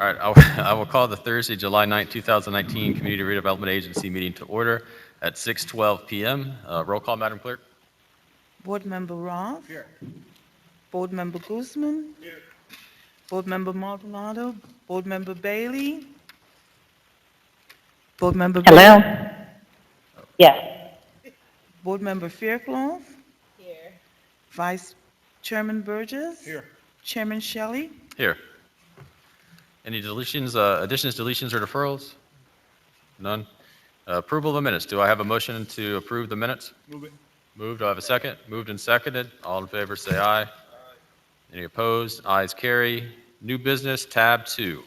All right, I will call the Thursday, July 9th, 2019 Community Redevelopment Agency meeting to order at 6:12 PM. Roll call, Madam Clerk. Board Member Roth. Here. Board Member Guzman. Here. Board Member Maldonado. Board Member Bailey. Board Member Hello? Bailey. Yes. Board Member Faircloth. Vice Chairman Burgess. Here. Chairman Shelley. Here. Any deletions, additions, deletions, or deferrals? None. Approval of the minutes. Do I have a motion to approve the minutes? Move it. Moved. Do I have a second? Moved and seconded. All in favor, say aye. Any opposed? Ayes carry. New business, tab 2.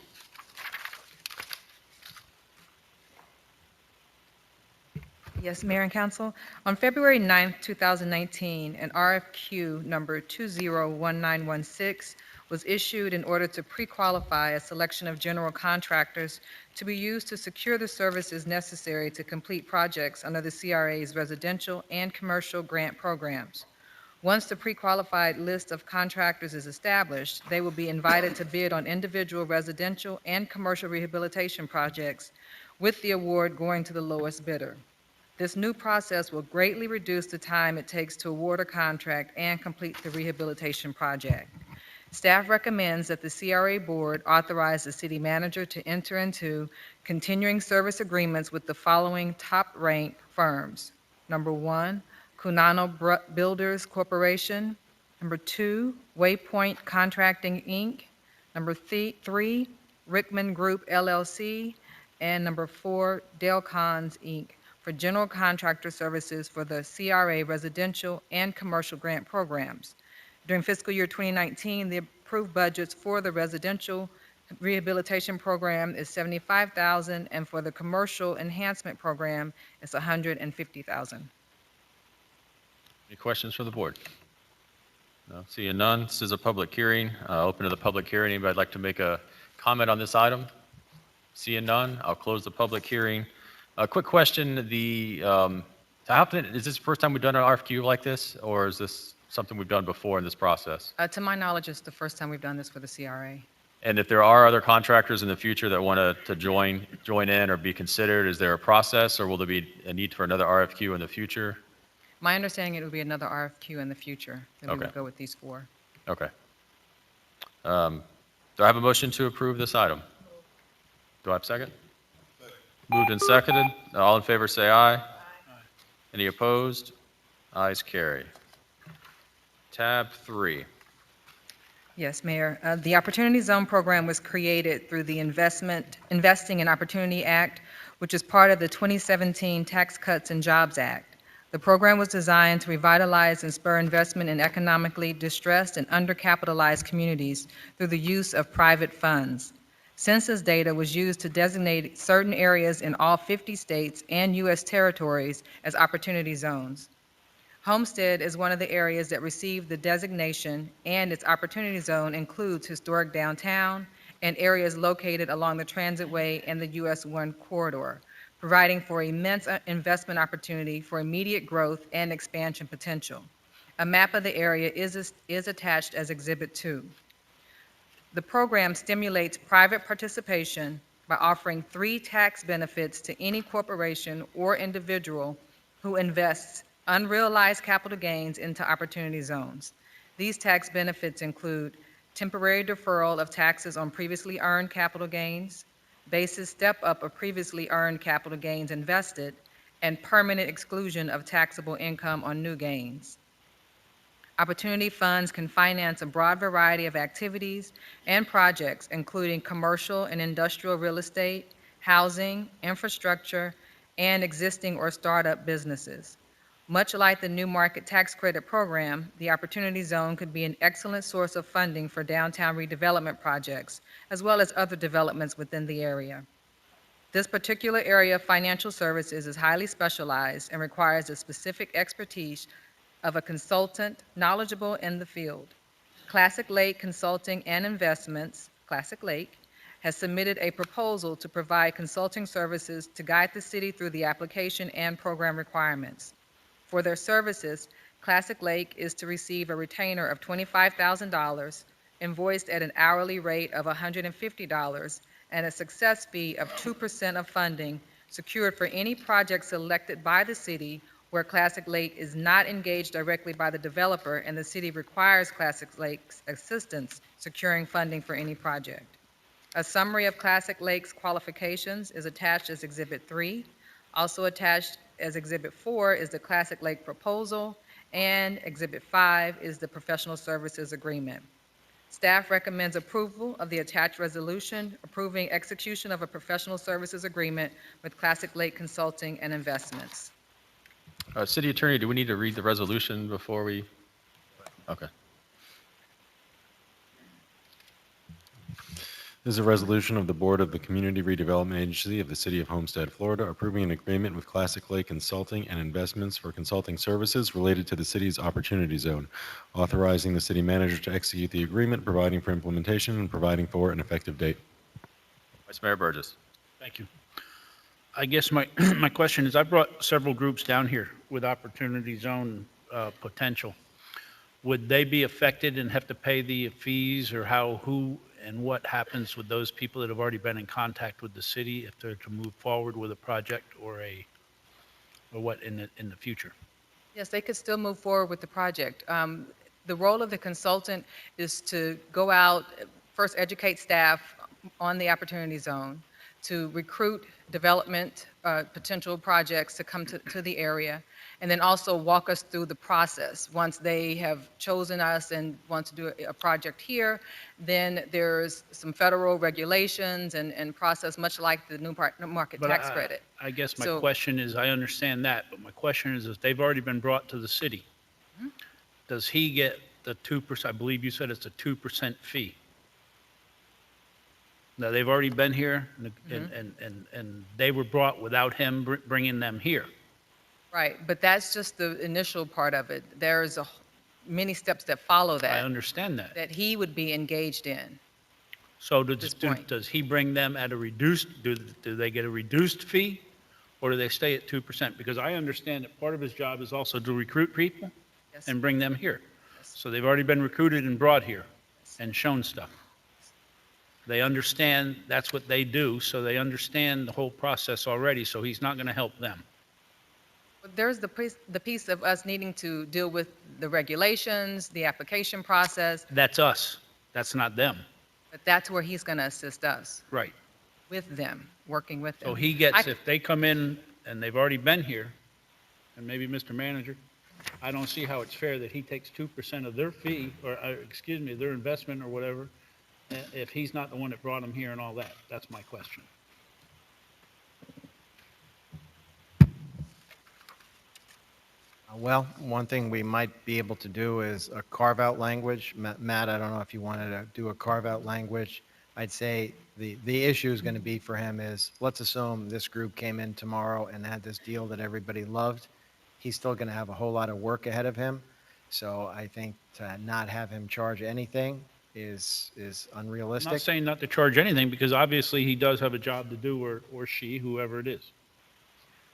Yes, Mayor and Council. On February 9th, 2019, an RFQ number 201916 was issued in order to pre-qualify a selection of general contractors to be used to secure the services necessary to complete projects under the CRA's residential and commercial grant programs. Once the pre-qualified list of contractors is established, they will be invited to bid on individual residential and commercial rehabilitation projects, with the award going to the lowest bidder. This new process will greatly reduce the time it takes to award a contract and complete the rehabilitation project. Staff recommends that the CRA Board authorize the City Manager to enter into continuing service agreements with the following top-ranked firms. Number 1, Cunano Builders Corporation. Number 2, Waypoint Contracting, Inc. Number 3, Rickman Group, LLC. And number 4, Delcons, Inc., for general contractor services for the CRA residential and commercial grant programs. During fiscal year 2019, the approved budgets for the residential rehabilitation program is $75,000, and for the commercial enhancement program, it's $150,000. Any questions from the board? No, seeing none. This is a public hearing. Open to the public hearing. Anybody like to make a comment on this item? Seeing none, I'll close the public hearing. A quick question, is this the first time we've done an RFQ like this, or is this something we've done before in this process? To my knowledge, it's the first time we've done this for the CRA. And if there are other contractors in the future that want to join in or be considered, is there a process, or will there be a need for another RFQ in the future? My understanding, it would be another RFQ in the future that we Okay. would go with these 4. Okay. Do I have a motion to approve this item? Do I have a second? Moved and seconded. All in favor say aye. Any opposed? Ayes carry. Tab 3. Yes, Mayor. The Opportunity Zone program was created through the Investing in Opportunity Act, which is part of the 2017 Tax Cuts and Jobs Act. The program was designed to revitalize and spur investment in economically distressed and undercapitalized communities through the use of private funds. Census data was used to designate certain areas in all 50 states and U.S. territories as opportunity zones. Homestead is one of the areas that received the designation, and its opportunity zone includes historic downtown and areas located along the Transitway and the US 1 corridor, providing for immense investment opportunity for immediate growth and expansion potential. A map of the area is attached as Exhibit 2. The program stimulates private participation by offering 3 tax benefits to any corporation or individual who invests unrealized capital gains into opportunity zones. These tax benefits include temporary deferral of taxes on previously earned capital gains, basis step-up of previously earned capital gains invested, and permanent exclusion of taxable income on new gains. Opportunity funds can finance a broad variety of activities and projects, including commercial and industrial real estate, housing, infrastructure, and existing or startup businesses. Much like the New Market Tax Credit Program, the Opportunity Zone could be an excellent source of funding for downtown redevelopment projects, as well as other developments within the area. This particular area of financial services is highly specialized and requires the specific expertise of a consultant knowledgeable in the field. Classic Lake Consulting and Investments, Classic Lake, has submitted a proposal to provide consulting services to guide the city through the application and program requirements. For their services, Classic Lake is to receive a retainer of $25,000 invoiced at an hourly rate of $150 and a success fee of 2% of funding secured for any project selected by the city where Classic Lake is not engaged directly by the developer and the city requires Classic Lake's assistance securing funding for any project. A summary of Classic Lake's qualifications is attached as Exhibit 3. Also attached as Exhibit 4 is the Classic Lake proposal, and Exhibit 5 is the professional services agreement. Staff recommends approval of the attached resolution approving execution of a professional services agreement with Classic Lake Consulting and Investments. City Attorney, do we need to read the resolution before we? Okay. This is a resolution of the Board of the Community Redevelopment Agency of the City of Homestead, Florida, approving an agreement with Classic Lake Consulting and Investments for consulting services related to the city's Opportunity Zone, authorizing the city manager to execute the agreement, providing for implementation, and providing for an effective date. Vice Mayor Burgess. Thank you. I guess my, my question is, I brought several groups down here with Opportunity Zone potential. Would they be affected and have to pay the fees, or how, who, and what happens with those people that have already been in contact with the city if they're to move forward with a project or what in the future? Yes, they could still move forward with the project. The role of the consultant is to go out, first educate staff on the Opportunity Zone, to recruit development potential projects to come to the area, and then also walk us through the process. Once they have chosen us and want to do a project here, then there's some federal regulations and process, much like the new market But tax credit. I guess my So- question is, I understand that, but my question is, if they've already been brought to the city, does he get the 2%? I believe you said it's a 2% fee. Now, they've already been here, and they were brought without him bringing them here. Right, but that's just the initial part of it. There's many steps that follow I that, understand that. that he would be engaged in. So this point. does he bring them at a reduced, do they get a reduced fee, or do they stay at 2%? Because I understand that part of his job is also to recruit people Yes. and bring them here. Yes. So they've already been recruited and brought here and shown stuff. They understand that's what they do, so they understand the whole process already, so he's not going to help them. But there's the piece of us needing to deal with the regulations, the application process, That's us. That's not them. but that's where he's going to assist us, Right. with them, working with them. So he gets, I- if they come in and they've already been here, and maybe Mr. Manager, I don't see how it's fair that he takes 2% of their fee, or, excuse me, their investment or whatever, if he's not the one that brought them here and all that. That's my question. Well, one thing we might be able to do is a carve-out language. Matt, I don't know if you wanted to do a carve-out language. I'd say the issue is going to be for him is, let's assume this group came in tomorrow and had this deal that everybody loved. He's still going to have a whole lot of work ahead of him. So I think to not have him charge anything is I'm unrealistic. not saying not to charge anything, because obviously he does have a job to do, or she, whoever it is.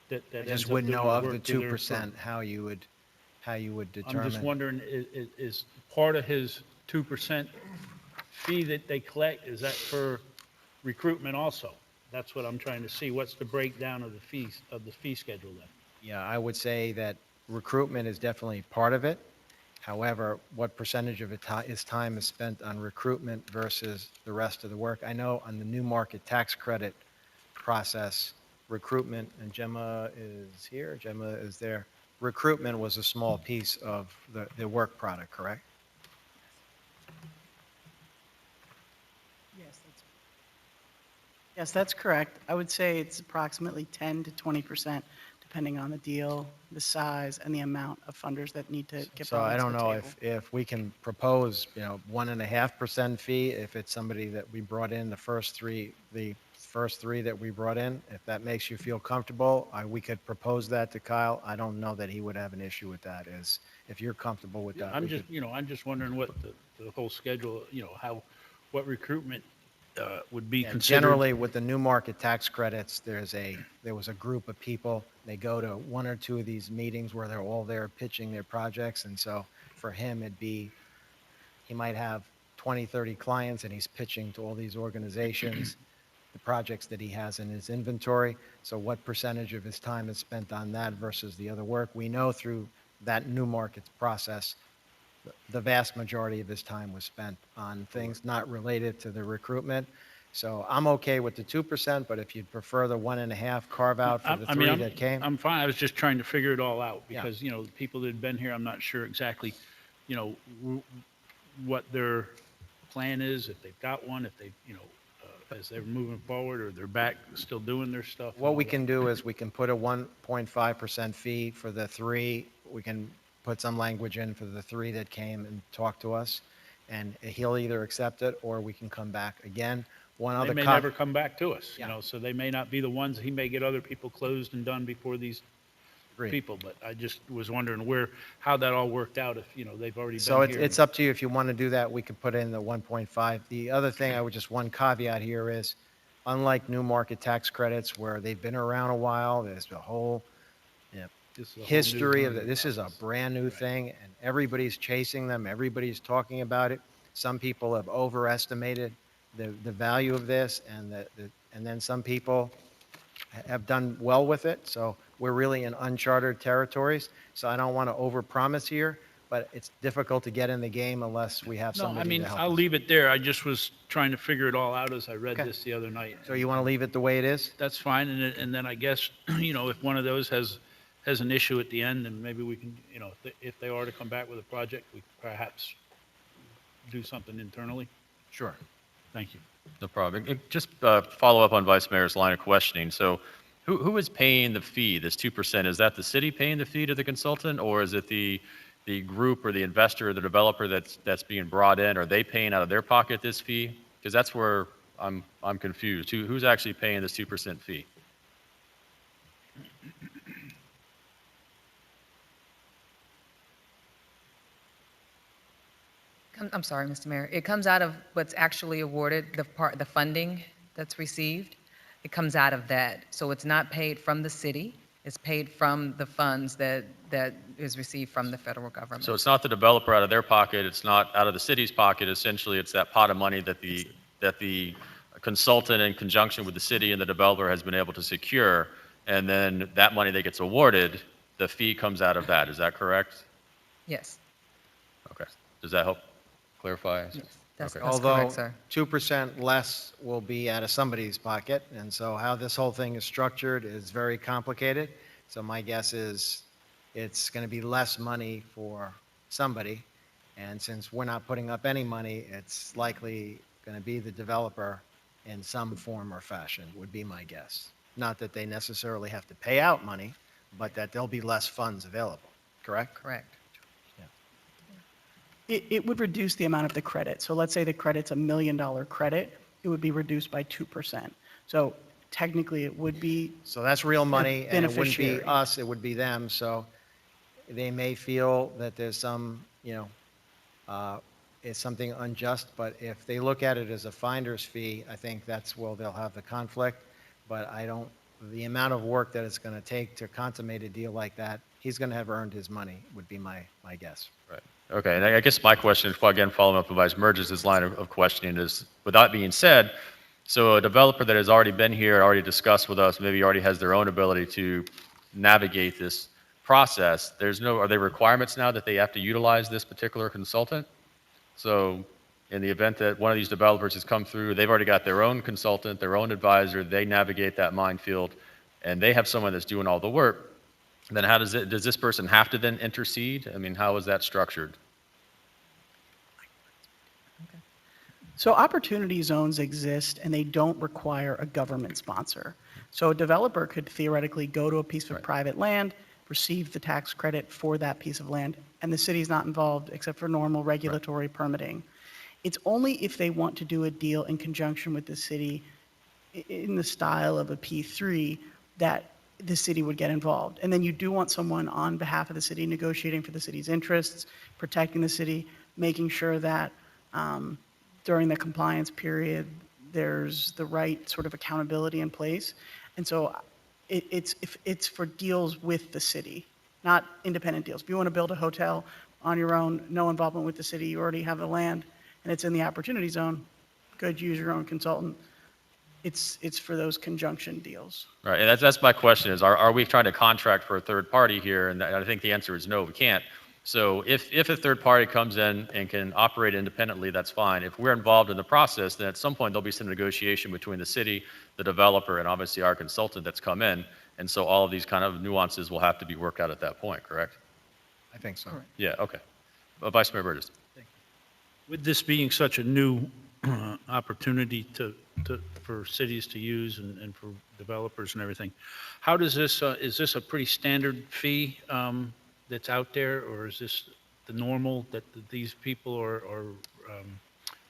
That I ends just up wouldn't doing know of work the through their 2%, how you would I'm just determine. wondering, is part of his 2% fee that they collect, is that for recruitment also? That's what I'm trying to see. What's the breakdown of the fees, of the fee schedule then? Yeah, I would say that recruitment is definitely part of it. However, what percentage of his time is spent on recruitment versus the rest of the work? I know on the new market tax credit process, recruitment, and Gemma is here, Gemma is there. Recruitment was a small piece of the work product, correct? Yes, that's correct. I would say it's approximately 10 to 20%, depending on the deal, the size, and the amount of funders that need to get So brought I into don't the know table. if we can propose, 1.5% fee, if it's somebody that we brought in, the first three that we brought in, if that makes you feel comfortable, we could propose that to Kyle. I don't know that he would have an issue with that, if you're comfortable with that. I'm we just, could- I'm just wondering what the whole schedule, what recruitment would be Yeah, considered. generally, with the new market tax credits, there was a group of people, they go to one or two of these meetings where they're all there pitching their projects, and so for him, he might have 20, 30 clients, and he's pitching to all these organizations the projects that he has in his inventory. So what percentage of his time is spent on that versus the other work? We know through that new markets process, the vast majority of his time was spent on things not related to the recruitment. So I'm okay with the 2%, but if you'd prefer the 1.5 carve out for the I mean, three that came. I'm fine. I was just trying to figure it all out Yeah. because, the people that had been here, I'm not sure exactly, what their plan is, if they've got one, if they, as they're moving forward or they're back still doing their stuff. and What all we that. can do is we can put a 1.5% fee for the three. We can put some language in for the three that came and talked to us, and he'll either accept it or we can come back again. One They other may cop, never come back to us, Yeah. so they may not be the ones, he may get other people closed and done before these Agreed. people, but I just was wondering how that all worked out if, they've already been So here. it's up to you. If you want to do that, we could put in the 1.5. The other thing, one caveat here is, unlike new market tax credits where they've been around a while, there's a whole This is a whole new history of learning this is a process. brand new Right. thing, and everybody's chasing them, everybody's talking about it. Some people have overestimated the value of this, and and then some people have done well with it. So we're really in uncharted territories. So I don't want to overpromise here, but it's difficult to get in the game unless we have No, I somebody mean, to help I'll us. leave it there. I just was trying to figure it all out as I read Okay. this the other night. So you want to leave it the way it is? That's fine, and then I guess, if one of those has an issue at the end, then maybe we can, if they are to come back with a project, we perhaps do something internally. Sure. Thank you. No problem. Just follow up on Vice Mayor's line of questioning. So who is paying the fee, this 2%? Is that the city paying the fee to the consultant, or is it the group or the investor or the developer that's being brought in? Are they paying out of their pocket this fee? Because that's where I'm confused. Who's actually paying this 2% fee? I'm sorry, Mr. Mayor. It comes out of what's actually awarded, the funding that's received. It comes out of that. So it's not paid from the city. It's paid from the funds that is received from the federal government. So it's not the developer out of their pocket, it's not out of the city's pocket, essentially it's that pot of money that the consultant in conjunction with the city and the developer has been able to secure, and then that money that gets awarded, the fee comes out of that, is that correct? Yes, Okay. Does that help clarify? that's Okay. correct, Although sir. 2% less will be out of somebody's pocket, and so how this whole thing is structured is very complicated. So my guess is it's going to be less money for somebody, and since we're not putting up any money, it's likely going to be the developer in some form or fashion, would be my guess. Not that they necessarily have to pay out money, but that there'll be less funds available, correct? Correct. It would reduce the amount of the credit. So let's say the credit's $1 million credit, it would be reduced by 2%. So technically, it would be, So that's real money, and it wouldn't be beneficiary. us, it would be them, so they may feel that there's some, it's something unjust, but if they look at it as a finder's fee, I think that's where they'll have the conflict, but the amount of work that it's going to take to consummate a deal like that, he's going to have earned his money, would be my guess. Right. Okay, and I guess my question, again, following up on Vice Merges' line of questioning is, with that being said, so a developer that has already been here, already discussed with us, maybe already has their own ability to navigate this process, are there requirements now that they have to utilize this particular consultant? So in the event that one of these developers has come through, they've already got their own consultant, their own advisor, they navigate that minefield, and they have someone that's doing all the work, then does this person have to then intercede? I mean, how is that structured? so opportunity zones exist and they don't require a government sponsor. So a developer could theoretically go to a piece of Right. private land, receive the tax credit for that piece of land, and the city's not involved except for normal regulatory permitting. It's only if they want to do a deal in conjunction with the city in the style of a P3 that the city would get involved. And then you do want someone on behalf of the city negotiating for the city's interests, protecting the city, making sure that during the compliance period, there's the right sort of accountability in place. And so it's for deals with the city, not independent deals. If you want to build a hotel on your own, no involvement with the city, you already have the land, and it's in the opportunity zone, good, use your own consultant. It's for those conjunction deals. Right, and that's my question is, are we trying to contract for a third party here? And I think the answer is no, we can't. So if a third party comes in and can operate independently, that's fine. If we're involved in the process, then at some point there'll be some negotiation between the city, the developer, and obviously our consultant that's come in. And so all of these kind of nuances will have to be worked out at that point, correct? I think so. Yeah, okay. Vice Mayor Burgess. With this being such a new opportunity for cities to use and for developers and everything, how does this, is this a pretty standard fee that's out there, or is this the normal that these people are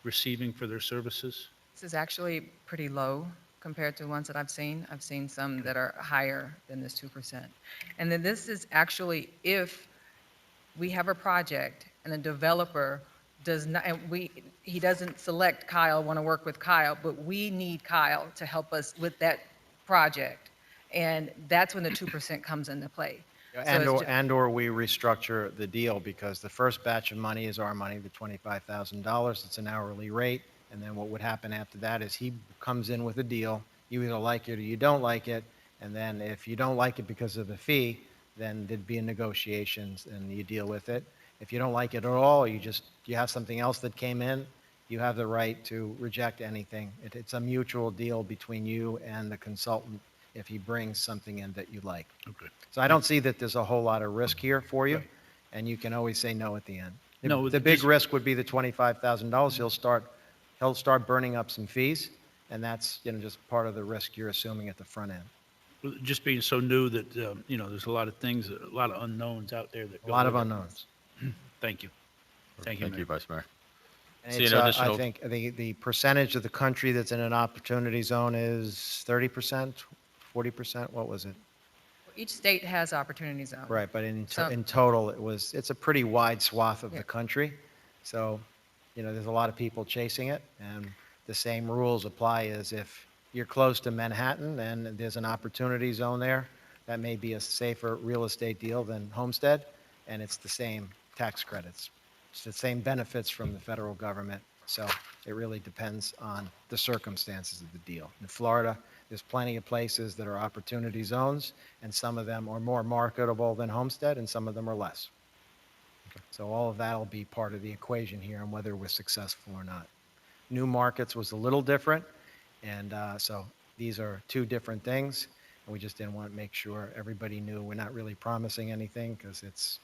receiving for their services? This is actually pretty low compared to ones that I've seen. I've seen some that are higher than this 2%. And then this is actually if we have a project and a developer does not, and he doesn't select Kyle, want to work with Kyle, but we need Kyle to help us with that project. And that's when the 2% comes into play. So it's And/or we restructure the deal, because the first batch of money is our money, the $25,000. It's an hourly rate. And then what would happen after that is he comes in with a deal. You either like it or you don't like it. And then if you don't like it because of the fee, then there'd be negotiations and you deal with it. If you don't like it at all, you have something else that came in, you have the right to reject anything. It's a mutual deal between you and the consultant if he brings something in that you like. Okay. So I don't see that there's a whole lot of risk here for you, Right. and you can always say no at the end. No, The big just- risk would be the $25,000. He'll start burning up some fees, and that's, just part of the risk you're assuming at the front end. Just being so new that, there's a lot of things, a lot of unknowns out there that A go lot of with it. unknowns. Thank you. Thank you, Thank you, Mayor. Vice Mayor. And See it's, an I additional- think the percentage of the country that's in an opportunity zone is 30%, 40%, what was it? Each state has opportunity zones. Right, but So- in total, it's a pretty wide swath of Yeah. the country. So, there's a lot of people chasing it, and the same rules apply as if you're close to Manhattan and there's an opportunity zone there, that may be a safer real estate deal than Homestead, and it's the same tax credits. It's the same benefits from the federal government. So it really depends on the circumstances of the deal. In Florida, there's plenty of places that are opportunity zones, and some of them are more marketable than Homestead, and some of them are less. So all of that will be part of the equation here on whether we're successful or not. New markets was a little different, and so these are two different things, and we just didn't want to make sure everybody knew we're not really promising anything, because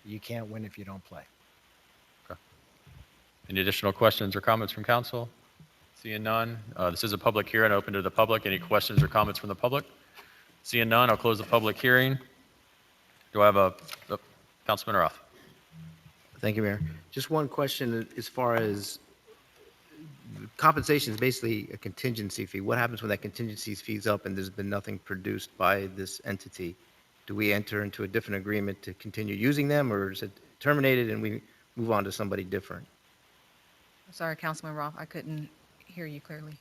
you can't win if you don't play. Any additional questions or comments from council? Seeing none, this is a public hearing, open to the public. Any questions or comments from the public? Seeing none, I'll close the public hearing. Do I have Councilman Roth? Thank you, Mayor. Just one question as far as compensation is basically a contingency fee. What happens when that contingency fee's up and there's been nothing produced by this entity? Do we enter into a different agreement to continue using them, or is it terminated and we move on to somebody different? Sorry, Councilman Roth, I couldn't hear you clearly.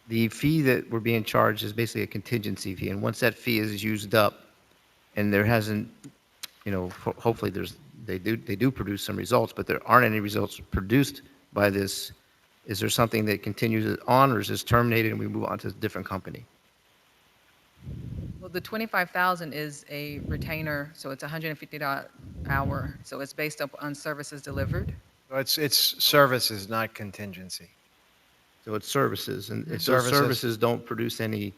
The fee that we're being charged is basically a contingency fee, and once that fee is used up and there hasn't, hopefully they do produce some results, but there aren't any results produced by this, is there something that continues on, or is this terminated and we move on to a different company? Well, the 25,000 is a retainer, so it's $150 an hour, so it's based up on services delivered. So it's services, not contingency. So it's services, and if those Services. services don't produce any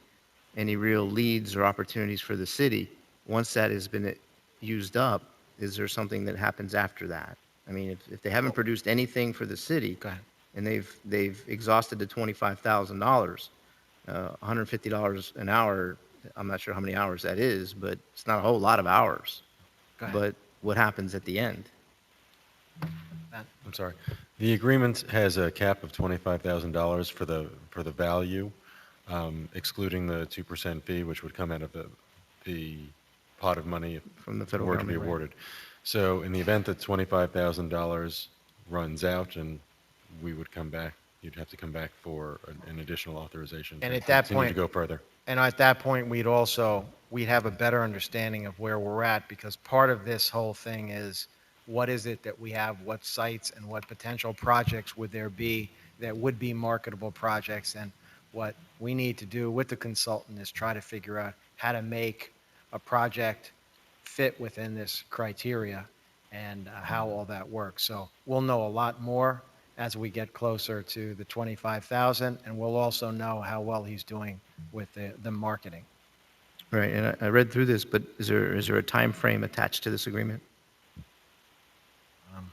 real leads or opportunities for the city, once that has been used up, is there something that happens after that? I mean, if they haven't produced anything for the city, Go ahead. and they've exhausted the $25,000, $150 an hour, I'm not sure how many hours that is, but it's not a whole lot of hours. Go ahead. But what happens at the end? I'm sorry. The agreement has a cap of $25,000 for the value, excluding the 2% fee, which would come out of the pot of money From the if it federal were to be government, right. awarded. So in the event that $25,000 runs out, and we would come back, you'd have to come back for an additional authorization. And to at that continue point- to go further. And at that point, we'd have a better understanding of where we're at, because part of this whole thing is what is it that we have, what sites and what potential projects would there be that would be marketable projects. And what we need to do with the consultant is try to figure out how to make a project fit within this criteria and how all that works. So we'll know a lot more as we get closer to the 25,000, and we'll also know how well he's doing with the marketing. Right, and I read through this, but is there a time frame attached to this agreement? Um,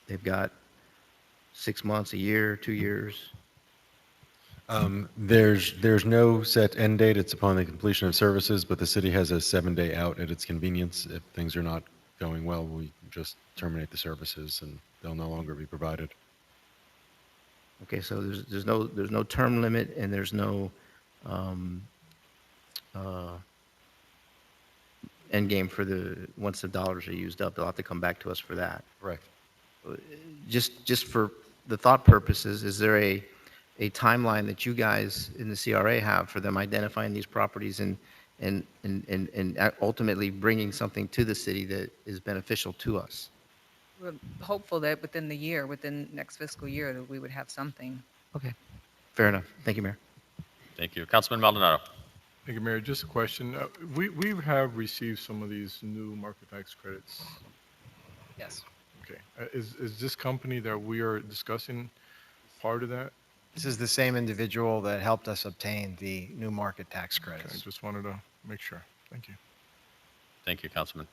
They've got 6 months, a year, 2 years? There's no set end date. It's upon the completion of services, but the city has a 7-day out at its convenience. If things are not going well, we just terminate the services and they'll no longer be provided. Okay, so there's no term limit, and there's no um, uh, end game for once the dollars are used up, they'll have to come back to us for that. Correct. Just for the thought purposes, is there a timeline that you guys in the CRA have for them identifying these properties and ultimately bringing something to the city that is beneficial to us? We're hopeful that within the year, within next fiscal year, that we would have something. Okay, fair enough. Thank you, Mayor. Thank you. Councilman Maldonado. Thank you, Mayor. Just a question. We have received some of these new market tax credits. Yes. Okay. Is this company that we are discussing part of that? This is the same individual that helped us obtain the new market tax Okay, I credits. just wanted to make sure. Thank you. Thank you, Councilman.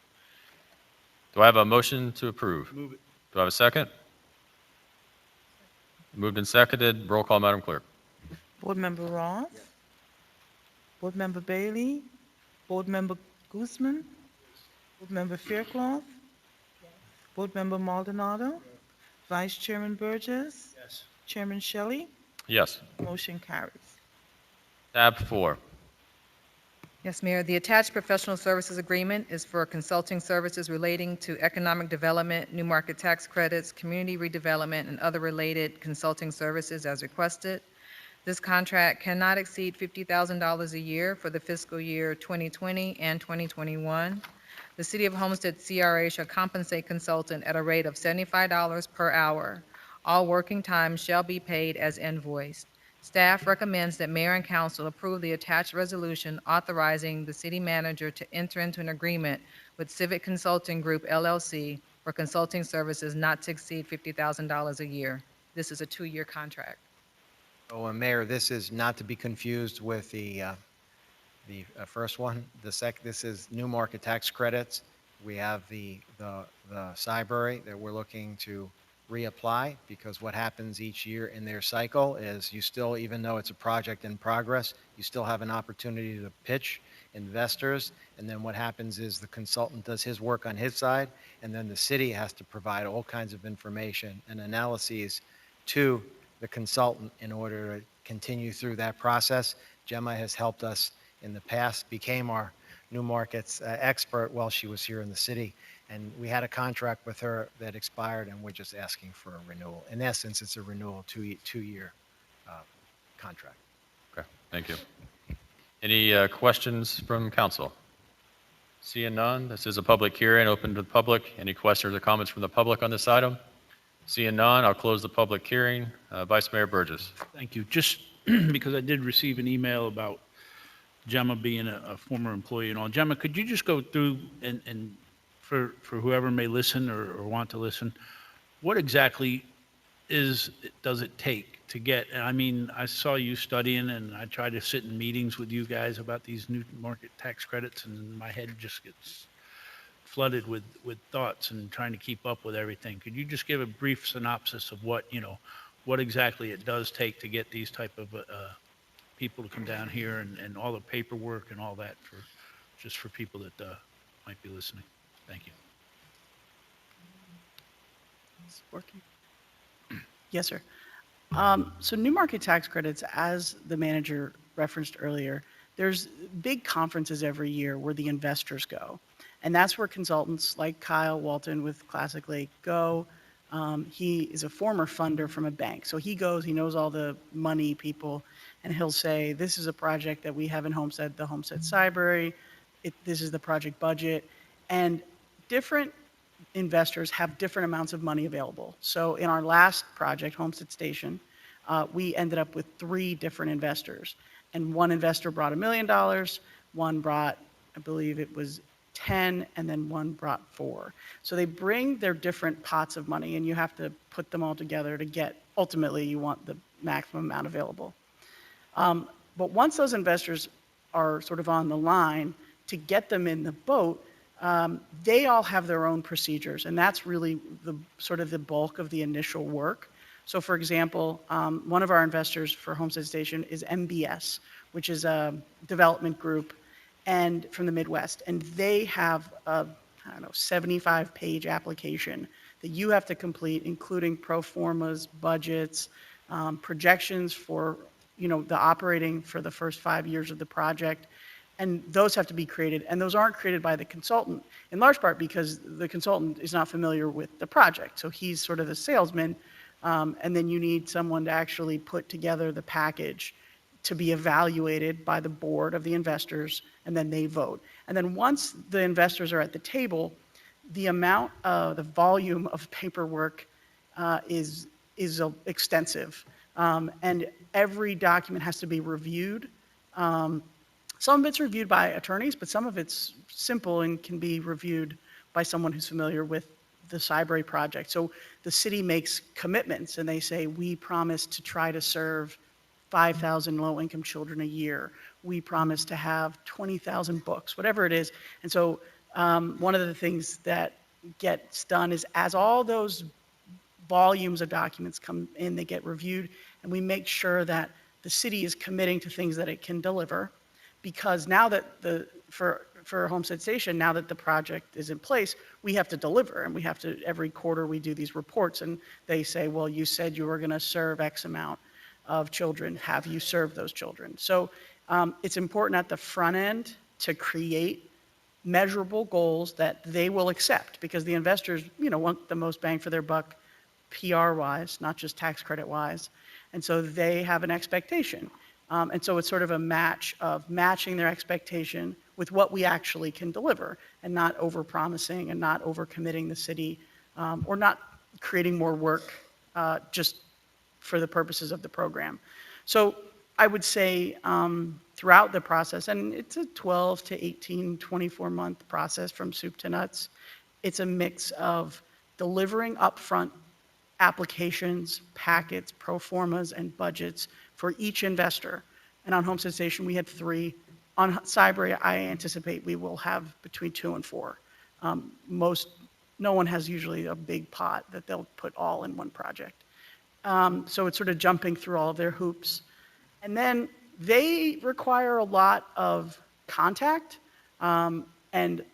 Do I have a motion to approve? Move it. Do I have a second? Moved and seconded. Roll call, Madam Clerk. Board Member Ross? Board Member Bailey? Board Member Guzman? Board Member Faircloth? Board Member Maldonado? Vice Chairman Burgess? Yes. Chairman Shelley? Yes. Motion carries. Tab 4. Yes, Mayor. The attached professional services agreement is for consulting services relating to economic development, new market tax credits, community redevelopment, and other related consulting services as requested. This contract cannot exceed $50,000 a year for the fiscal year 2020 and 2021. The City of Homestead CRA shall compensate consultant at a rate of $75 per hour. All working time shall be paid as invoiced. Staff recommends that Mayor and Council approve the attached resolution authorizing the city manager to enter into an agreement with Civic Consulting Group LLC for consulting services not to exceed $50,000 a year. This is a 2-year contract. So, Mayor, this is not to be confused with the first one. This is new market tax credits. We have the Cyberry that we're looking to reapply, because what happens each year in their cycle is you still, even though it's a project in progress, you still have an opportunity to pitch investors. And then what happens is the consultant does his work on his side, and then the city has to provide all kinds of information and analyses to the consultant in order to continue through that process. Gemma has helped us in the past, became our new markets expert while she was here in the city. And we had a contract with her that expired, and we're just asking for a renewal. In essence, it's a renewal, two-year contract. Okay, thank you. Any questions from council? Seeing none, this is a public hearing, open to the public. Any questions or comments from the public on this item? Seeing none, I'll close the public hearing. Vice Mayor Burgess. Thank you. Just because I did receive an email about Gemma being a former employee and all. Gemma, could you just go through and for whoever may listen or want to listen, what exactly does it take to get, and I mean, I saw you studying and I try to sit in meetings with you guys about these new market tax credits, and my head just gets flooded with thoughts and trying to keep up with everything. Could you just give a brief synopsis of what exactly it does take to get these type of people to come down here and all the paperwork and all that for people that might be listening? Thank you. It's working. Yes, sir. So new market tax credits, as the manager referenced earlier, there's big conferences every year where the investors go. And that's where consultants like Kyle Walton with Classic Lake go. He is a former funder from a bank. So he goes, he knows all the money people, and he'll say, this is a project that we have in Homestead, the Homestead Cyberry. This is the project budget. And different investors have different amounts of money available. So in our last project, Homestead Station, we ended up with 3 different investors. And one investor brought $1 million, one brought, I believe it was 10, and then one brought 4. So they bring their different pots of money, and you have to put them all together to get, ultimately, you want the maximum amount available. But once those investors are sort of on the line, to get them in the boat, they all have their own procedures, and that's really the sort of the bulk of the initial work. So for example, one of our investors for Homestead Station is MBS, which is a development group and from the Midwest, and they have a, I don't know, 75-page application that you have to complete, including pro formas, budgets, projections for, the operating for the first 5 years of the project. And those have to be created, and those aren't created by the consultant, in large part because the consultant is not familiar with the project. So he's sort of the salesman, and then you need someone to actually put together the package to be evaluated by the board of the investors, and then they vote. And then once the investors are at the table, the amount of the volume of paperwork is extensive, and every document has to be reviewed. Some of it's reviewed by attorneys, but some of it's simple and can be reviewed by someone who's familiar with the CRA project. So the city makes commitments, and they say, we promise to try to serve 5,000 low-income children a year. We promise to have 20,000 books, whatever it is. And so one of the things that gets done is as all those volumes of documents come in, they get reviewed, and we make sure that the city is committing to things that it can deliver. Because now that for Homestead Station, now that the project is in place, we have to deliver, and we have to, every quarter we do these reports, and they say, well, you said you were going to serve X amount of children. Have you served those children? So it's important at the front end to create measurable goals that they will accept, because the investors, want the most bang for their buck PR-wise, not just tax credit-wise. And so they have an expectation. And so it's sort of a match of matching their expectation with what we actually can deliver, and not over-promising and not over-committing the city, or not creating more work just for the purposes of the program. So I would say throughout the process, and it's a 12 to 18, 24-month process from soup to nuts, it's a mix of delivering upfront applications, packets, pro formas, and budgets for each investor. And on Homestead Station, we had 3. On Cyber, I anticipate we will have between 2 and 4. No one has usually a big pot that they'll put all in one project. So it's sort of jumping through all of their hoops. And then they require a lot of contact, and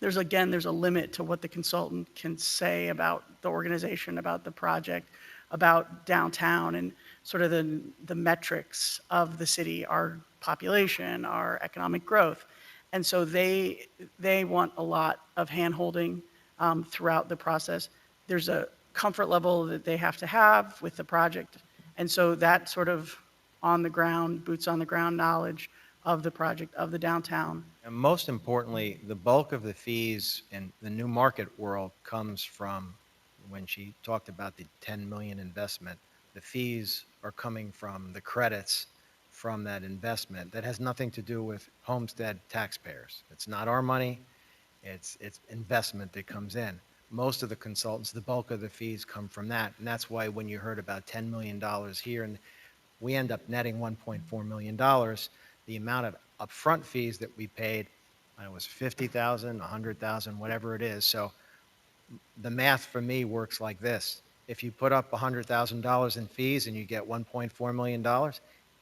there's a limit to what the consultant can say about the organization, about the project, about downtown, and sort of the metrics of the city, our population, our economic growth. And so they want a lot of hand-holding throughout the process. There's a comfort level that they have to have with the project. And so that sort of on the ground, boots on the ground knowledge of the project, of the downtown. And most importantly, the bulk of the fees in the new market world comes from, when she talked about the 10 million investment, the fees are coming from the credits from that investment. That has nothing to do with homestead taxpayers. It's not our money, it's investment that comes in. Most of the consultants, the bulk of the fees come from that, and that's why when you heard about $10 million here, and we end up netting $1.4 million, the amount of upfront fees that we paid, it was $50,000, $100,000, whatever it is. So the math for me works like this. If you put up $100,000 in fees and you get $1.4 million,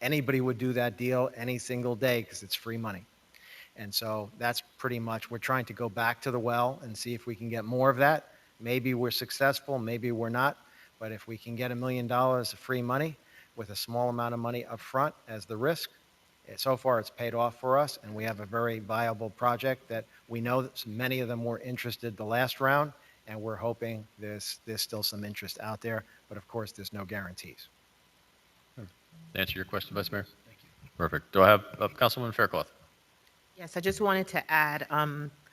anybody would do that deal any single day because it's free money. And so that's pretty much, we're trying to go back to the well and see if we can get more of that. Maybe we're successful, maybe we're not. But if we can get $1 million of free money with a small amount of money up front as the risk, so far it's paid off for us, and we have a very viable project that we know that many of them were interested the last round, and we're hoping there's still some interest out there, but of course there's no guarantees. To answer your question, Vice Mayor? Thank you. Perfect. Do I have Councilwoman Faircloth? Yes, I just wanted to add,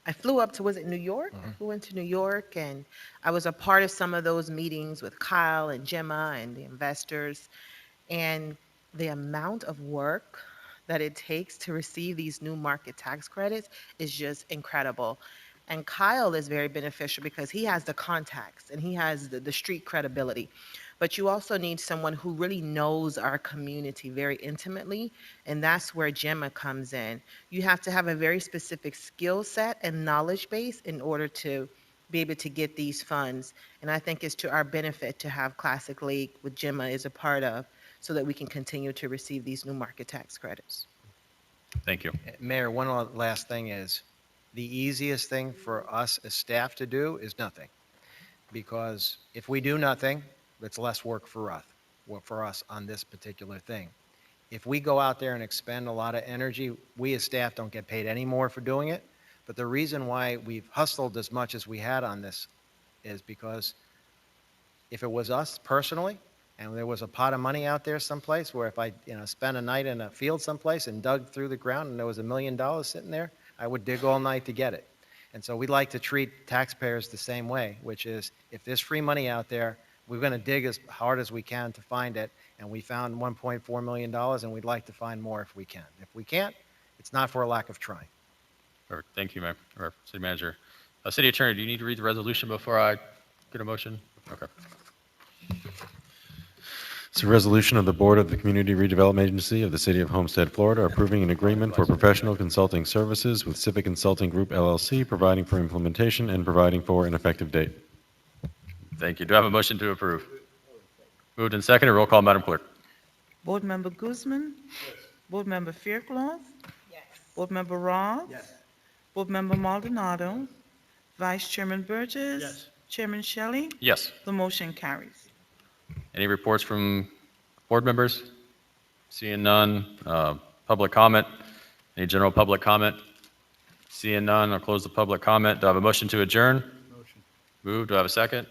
I flew up to, was it New York? We went to New York, and I was a part of some of those meetings with Kyle and Gemma and the investors. And the amount of work that it takes to receive these new market tax credits is just incredible. And Kyle is very beneficial because he has the contacts and he has the street credibility. But you also need someone who really knows our community very intimately, and that's where Gemma comes in. You have to have a very specific skill set and knowledge base in order to be able to get these funds. And I think it's to our benefit to have Classic Lake with Gemma as a part of, so that we can continue to receive these new market tax credits. Thank you. Mayor, last thing is, the easiest thing for us as staff to do is nothing. Because if we do nothing, it's less work for us on this particular thing. If we go out there and expend a lot of energy, we as staff don't get paid any more for doing it. But the reason why we've hustled as much as we had on this is because if it was us personally, and there was a pot of money out there someplace where if I, spent a night in a field someplace and dug through the ground and there was $1 million sitting there, I would dig all night to get it. And so we'd like to treat taxpayers the same way, which is if there's free money out there, we're going to dig as hard as we can to find it. And we found $1.4 million, and we'd like to find more if we can. If we can't, it's not for a lack of trying. Perfect. Thank you, Mayor, or City Manager. City Attorney, do you need to read the resolution before I get a motion? Okay. It's a resolution of the Board of the Community Redevelopment Agency of the City of Homestead, Florida, approving an agreement for professional consulting services with Civic Consulting Group LLC, providing for implementation and providing for an effective date. Thank you. Do I have a motion to approve? Moved and seconded. Roll call, Madam Clerk. Board Member Guzman? Board Member Faircloth? Board Member Roth? Board Member Maldonado? Vice Chairman Burgess? Yes. Chairman Shelley? Yes. The motion carries. Any reports from board members? Seeing none. Public comment? Any general public comment? Seeing none, I'll close the public comment. Do I have a motion to adjourn? Motion. Moved. Do I have a second?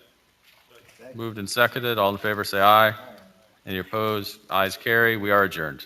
Moved and seconded. All in favor, say aye. Any opposed? Ayes carry. We are adjourned.